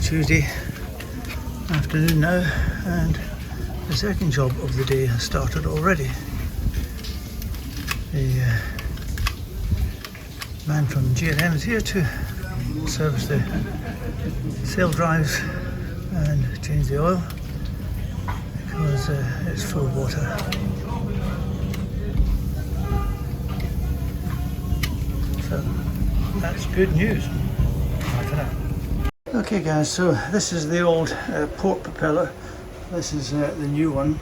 Tuesday afternoon now, and the second job of the day has started already. The man from G&M is here to service the sail drives and change the oil because it's full of water. So that's good news. Bye for now. Okay guys, so this is the old port propeller. This is the new one.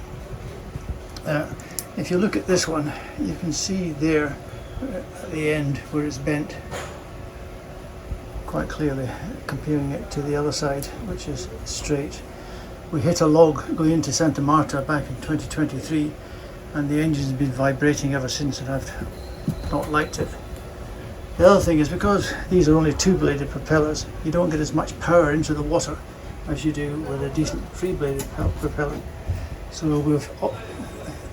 If you look at this one, you can see there at the end where it's bent quite clearly, comparing it to the other side, which is straight. We hit a log going into Santa Marta back in 2023, and the engine's been vibrating ever since, and I've not liked it. The other thing is, because these are only two-bladed propellers, you don't get as much power into the water as you do with a decent three-bladed propeller. So we've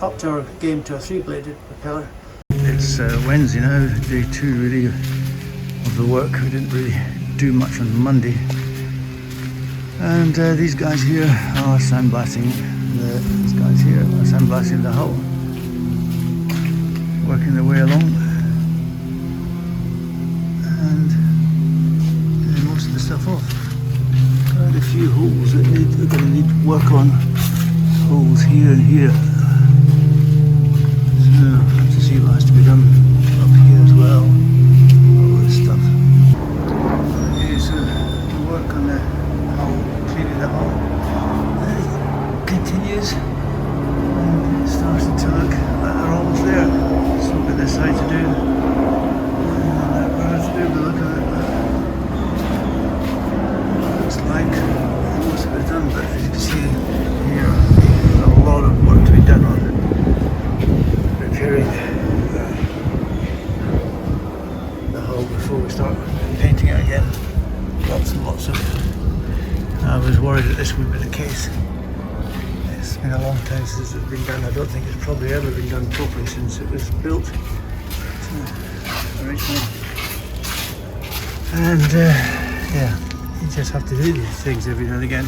upped our game to a three-bladed propeller. It's Wednesday now, day 2 really of the work. We didn't really do much on Monday. And these guys here are sandblasting. These guys here are sandblasting the hull, working their way along. And getting most of the stuff off. Quite a few holes that they're going to need work on. Holes here and here. So we'll have to see what has to be done up here as well. All this stuff. Okay, so the work on the hull, cleaning the hull, continues. And it's starting to look like they're almost there. So we've got this side to do. Look at it. Looks like most of it's done, but as you can see here, there's a lot of work to be done on repairing the hull before we start painting it again. Lots and lots of. I was worried that this would be the case. It's been a long time since it's been done. I don't think it's probably ever been done properly since it was built originally. And yeah, you just have to do these things every now and again.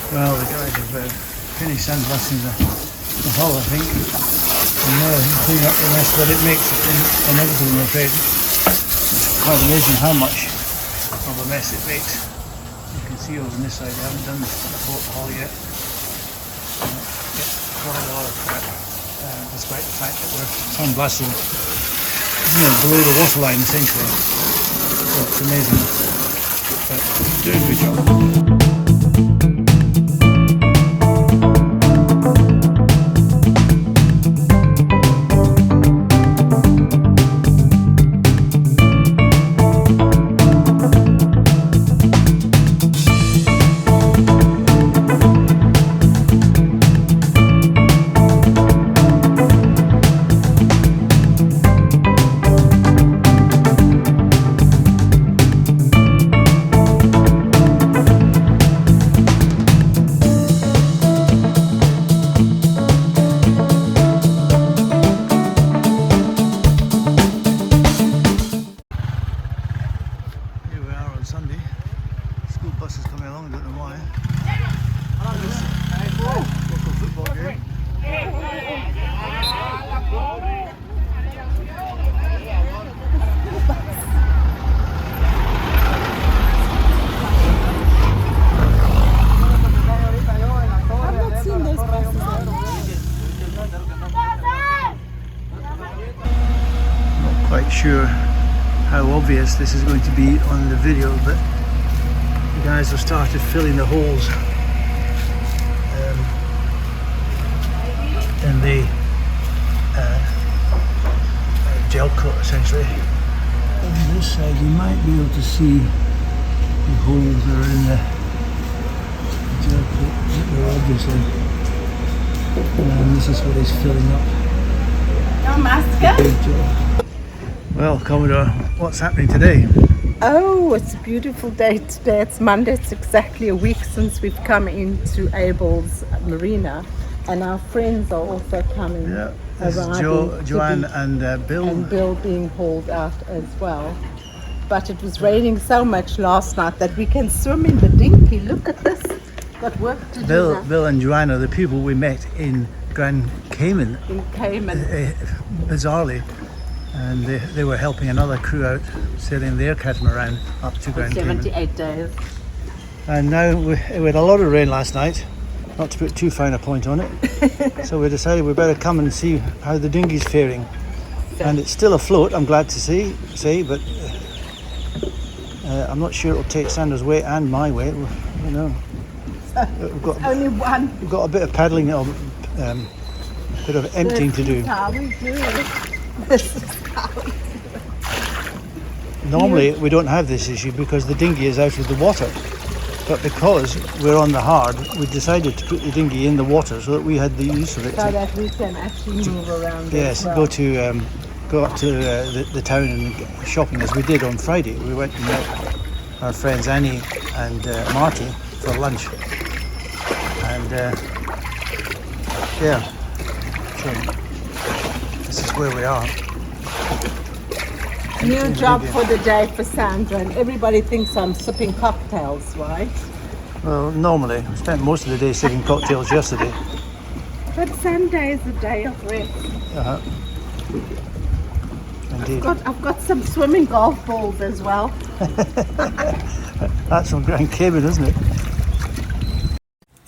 Well, the guys have finished sandblasting the hull, I think, and now cleaning up the mess that it makes inevitably, I'm afraid. It's quite amazing how much of a mess it makes. You can see over on this side, I haven't done the port hull yet. It's quite a lot of crap, despite the fact that we're sandblasting below the waterline essentially. So it's amazing, but doing a good job. Sunday. School bus is coming along, I don't know why. Local football game. I've not seen those buses. Not quite sure how obvious this is going to be on the video, but the guys have started filling the holes in the gel coat essentially. On this side you might be able to see the holes that are in the gel coat, obviously. And this is what he's filling up. Good job. Well, Commodore, what's happening today? Oh, it's a beautiful day today. It's Monday. It's exactly a week since we've come into Abel's Marina, and our friends are also coming. Yeah, this is Joanne and Bill. And Bill being hauled out as well. but it was raining so much last night that we can swim in the dinghy. Look at this. Got work to do now. Bill and Joanna, the people we met in Grand Cayman, In Cayman. bizarrely, and they were helping another crew out sailing their catamaran up to Grand Cayman. 78 days. And now we had a lot of rain last night, not to put too fine a point on it. So we decided we better come and see how the dinghy's faring. And it's still afloat, I'm glad to say, but I'm not sure it'll take Sandra's weight and my weight. You know, Only one. we've got a bit of paddling, bit of emptying to do. This is how we do it. This is how we do it. Normally we don't have this issue because the dinghy is out of the water. But because we're on the hard, we decided to put the dinghy in the water so that we had the use of it. So that we can actually move around. Yes, as well. go up to the town and get shopping as we did on Friday. We went and met our friends Annie and Marty for lunch. And yeah, so this is where we are. New job for the day for Sandra, and everybody thinks I'm sipping cocktails, right? Well, normally, I spent most of the day sipping cocktails yesterday. But Sunday is a day of rest. Uh-huh. Indeed. I've got some swimming golf balls as well. That's from Grand Cayman, isn't it?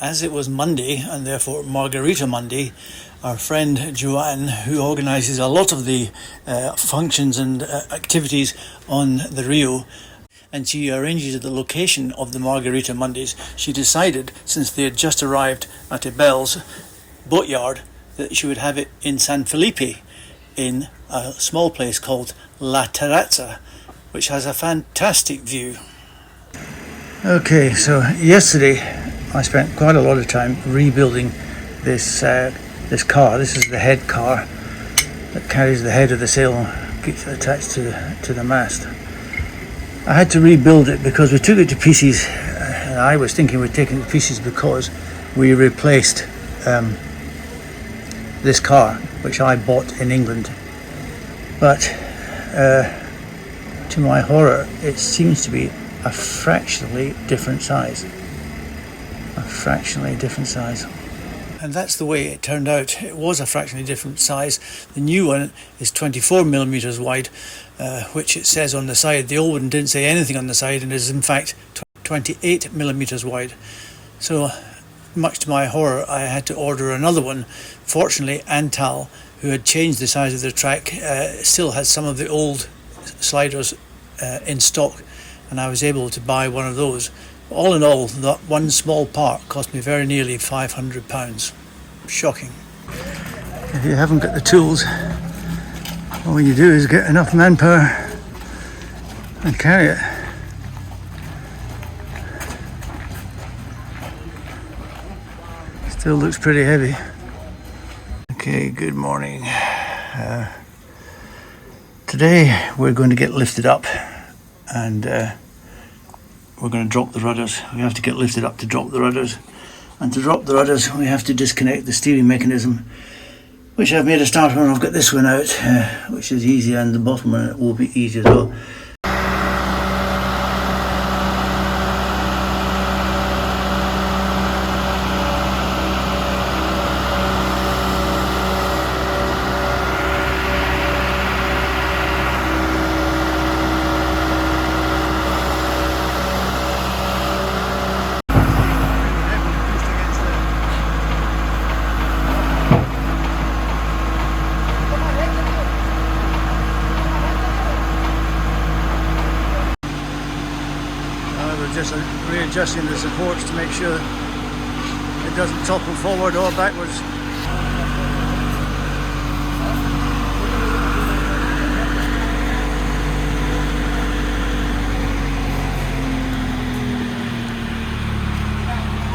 As it was Monday, and therefore Margarita Monday, our friend Joanne, who organises a lot of the functions and activities on the Rio, and she arranges the location of the Margarita Mondays, she decided, since they had just arrived at Ibel's boatyard, that she would have it in San Felipe, in a small place called La Terrazza, which has a fantastic view. Okay, so yesterday I spent quite a lot of time rebuilding this car. This is the head car that carries the head of the sail and keeps it attached to the mast. I had to rebuild it because we took it to pieces, and I was thinking we'd taken it to pieces because we replaced this car, which I bought in England. But to my horror, it seems to be a fractionally different size. And that's the way it turned out. It was a fractionally different size. The new one is 24 millimeters wide, which it says on the side. The old one didn't say anything on the side, and is in fact 28 millimeters wide. So, much to my horror, I had to order another one. Fortunately, Antal, who had changed the size of the track, still had some of the old sliders in stock, and I was able to buy one of those. All in all, that one small part cost me very nearly £500. Shocking. If you haven't got the tools, all you do is get enough manpower and carry it. Still looks pretty heavy. Okay, good morning. Today we're going to get lifted up, and we're going to drop the rudders. We have to get lifted up to drop the rudders, and to drop the rudders we have to disconnect the steering mechanism, which I've made a start on. I've got this one out, which is easy, and the bottom one will be easy as well. Just readjusting the supports to make sure it doesn't topple forward or backwards.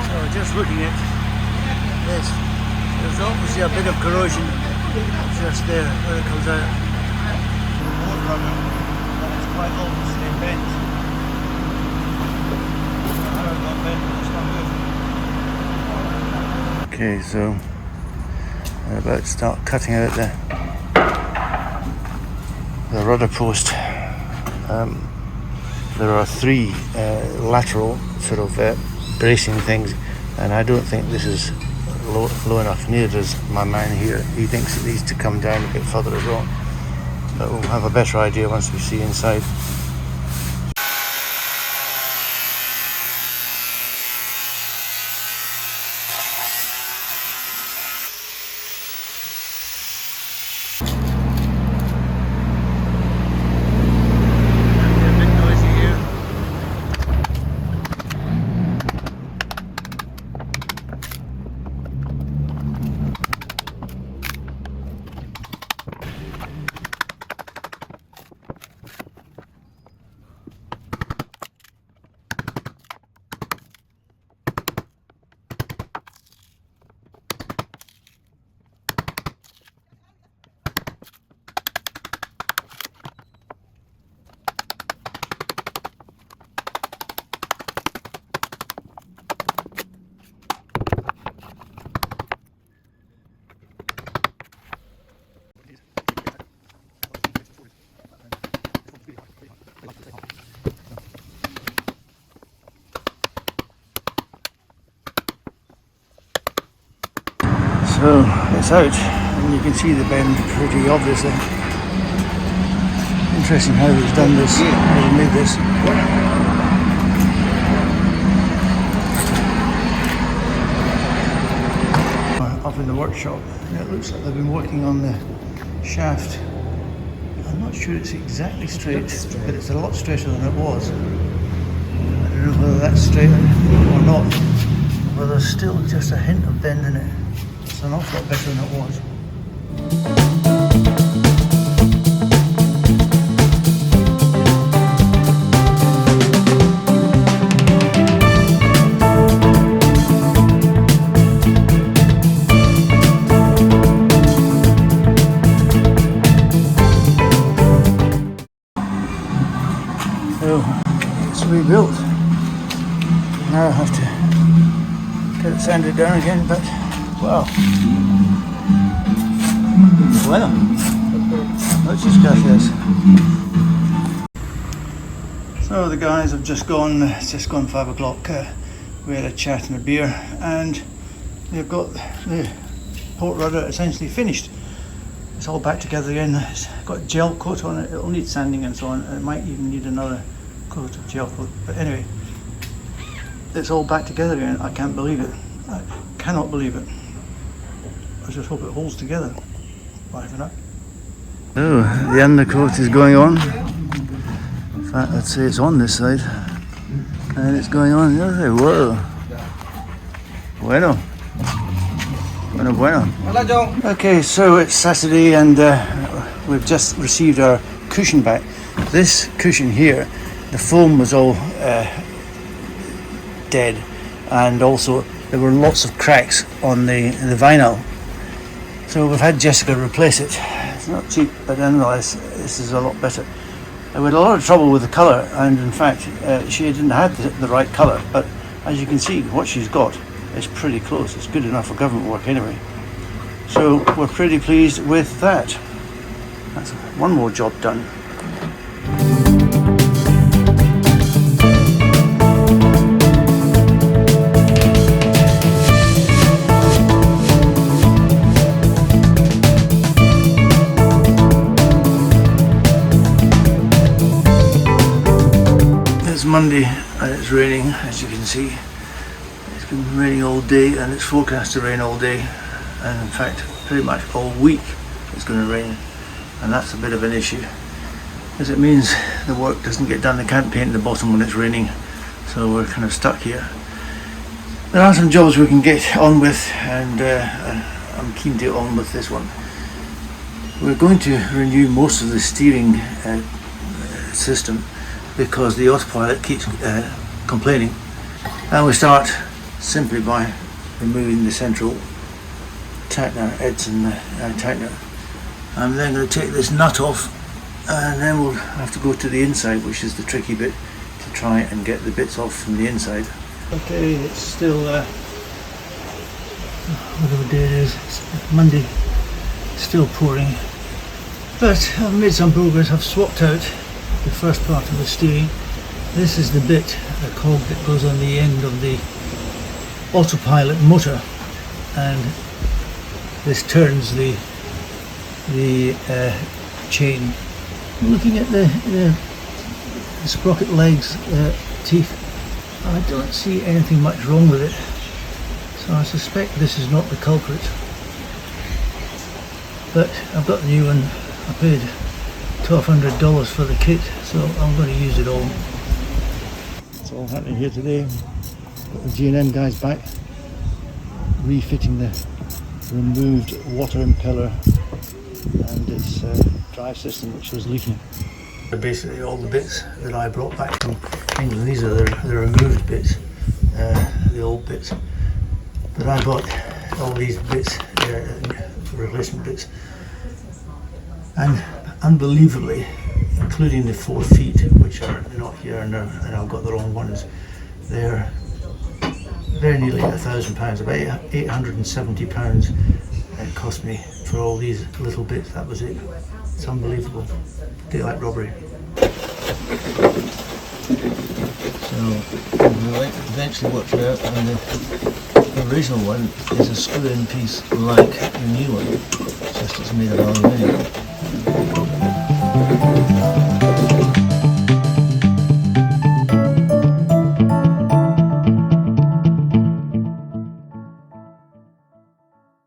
So just looking at this, there's obviously a bit of corrosion just there where it comes out. It's quite obviously bent. Okay, so we're about to start cutting out the rudder post. there are 3 lateral sort of bracing things, and I don't think this is low enough. Neither does my man here. He thinks it needs to come down a bit further as well, but we'll have a better idea once we see inside. So it's out, and you can see the bend pretty obviously. Interesting how he's done this, how he made this. Up in the workshop, and it looks like they've been working on the shaft. I'm not sure it's exactly straight, but it's a lot straighter than it was. I don't know whether that's straight or not, but there's still just a hint of bend in it. It's an awful lot better than it was. So it's rebuilt. Now I have to get it sanded down again, but wow. Bueno. Muchas gracias. So the guys have just gone, it's just gone 5 o'clock. We had a chat and a beer, and they've got the port rudder essentially finished. It's all back together again. It's got gel coat on it. It'll need sanding and so on. It might even need another coat of gel coat. But anyway, it's all back together again. I can't believe it. I cannot believe it. I just hope it holds together. Bye for now. So the undercoat is going on. In fact, I'd say it's on this side, and it's going on the other side. Whoa. Bueno. Bueno, bueno. Hola, Joe. Okay, so it's Saturday, and we've just received our cushion back. This cushion here, the foam was all dead, and also there were lots of cracks on the vinyl. So we've had Jessica replace it. It's not cheap, but nonetheless, this is a lot better. We had a lot of trouble with the colour, and in fact, she didn't have the right colour, but as you can see, what she's got is pretty close. It's good enough for government work anyway. So we're pretty pleased with that. That's one more job done. It's Monday and it's raining, as you can see. It's been raining all day, and it's forecast to rain all day, and in fact pretty much all week it's going to rain, and that's a bit of an issue, as it means the work doesn't get done. They can't paint the bottom when it's raining, so we're kind of stuck here. There are some jobs we can get on with, and I'm keen to get on with this one. We're going to renew most of the steering system, because the autopilot keeps complaining, and we start simply by removing the central tightener, Edson tightener. I'm then going to take this nut off, and then we'll have to go to the inside, which is the tricky bit, to try and get the bits off from the inside. Okay, it's still whatever day it is, it's Monday, still pouring, but I've made some progress. I've swapped out the first part of the steering, This is the bit, the cog that goes on the end of the autopilot motor, and this turns the chain. Looking at the sprocket legs, teeth, I don't see anything much wrong with it, so I suspect this is not the culprit. But I've got the new one. I paid $1,200 for the kit, so I'm going to use it all. It's all happening here today. Got the G&M guys back, refitting the removed water impeller and its drive system, which was leaking. Basically all the bits that I brought back from England, these are the removed bits, the old bits. But I bought all these bits, replacement bits, and unbelievably, including the 4 feet, which are not here, and I've got the wrong ones, they're very nearly £1,000, about £870 it cost me for all these little bits. That was it. It's unbelievable. Daylight robbery. So we eventually worked it out, and the original one is a screw-in piece like the new one, just it's made of aluminium.